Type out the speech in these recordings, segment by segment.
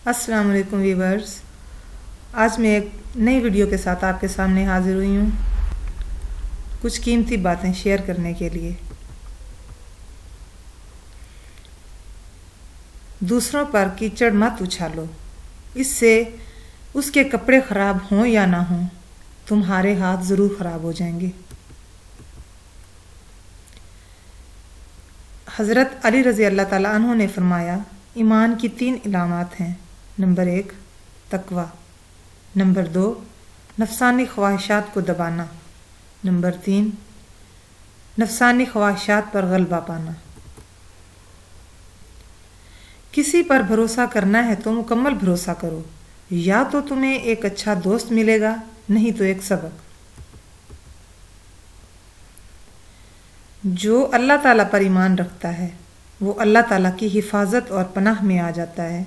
السلام علیکم ویورز، آج میں ایک نئی ویڈیو کے ساتھ آپ کے سامنے حاضر ہوئی ہوں کچھ قیمتی باتیں شیئر کرنے کے لیے۔ دوسروں پر کیچڑ مت اچھالو، اس سے اس کے کپڑے خراب ہوں یا نہ ہوں تمہارے ہاتھ ضرور خراب ہو جائیں گے۔ حضرت علی رضی اللہ تعالیٰ عنہ نے فرمایا، ایمان کی 3 علامات ہیں۔ نمبر 1 تقوی، نمبر 2 نفسانی خواہشات کو دبانا، نمبر 3 نفسانی خواہشات پر غلبہ پانا۔ کسی پر بھروسہ کرنا ہے تو مکمل بھروسہ کرو، یا تو تمہیں ایک اچھا دوست ملے گا، نہیں تو ایک سبق۔ جو اللہ تعالیٰ پر ایمان رکھتا ہے وہ اللہ تعالیٰ کی حفاظت اور پناہ میں آ جاتا ہے،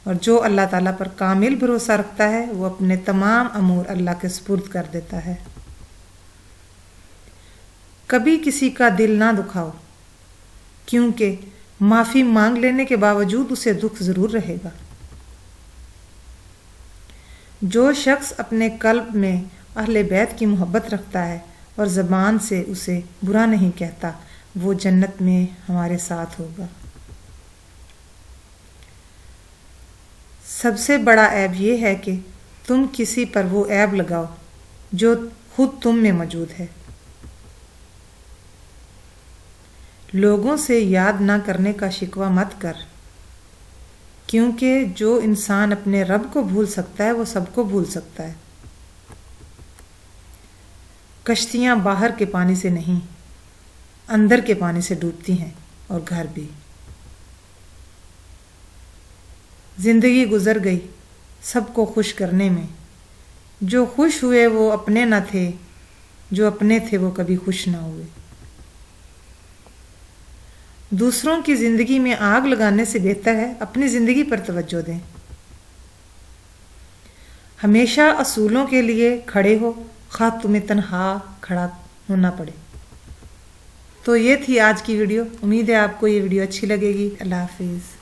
اور جو اللہ تعالیٰ پر کامل بھروسہ رکھتا ہے وہ اپنے تمام امور اللہ کے سپرد کر دیتا ہے۔ کبھی کسی کا دل نہ دکھاؤ، کیونکہ معافی مانگ لینے کے باوجود اسے دکھ ضرور رہے گا۔ جو شخص اپنے قلب میں اہل بیت کی محبت رکھتا ہے اور زبان سے اسے برا نہیں کہتا، وہ جنت میں ہمارے ساتھ ہوگا۔ سب سے بڑا عیب یہ ہے کہ تم کسی پر وہ عیب لگاؤ جو خود تم میں موجود ہے۔ لوگوں سے یاد نہ کرنے کا شکوہ مت کر، کیونکہ جو انسان اپنے رب کو بھول سکتا ہے وہ سب کو بھول سکتا ہے۔ کشتیاں باہر کے پانی سے نہیں، اندر کے پانی سے ڈوبتی ہیں، اور گھر بھی۔ زندگی گزر گئی سب کو خوش کرنے میں، جو خوش ہوئے وہ اپنے نہ تھے، جو اپنے تھے وہ کبھی خوش نہ ہوئے۔ دوسروں کی زندگی میں آگ لگانے سے بہتر ہے اپنی زندگی پر توجہ دیں۔ ہمیشہ اصولوں کے لیے کھڑے ہو، خواہ تمہیں تنہا کھڑا ہونا پڑے۔ تو یہ تھی آج کی ویڈیو، امید ہے آپ کو یہ ویڈیو اچھی لگے گی۔ اللہ حافظ۔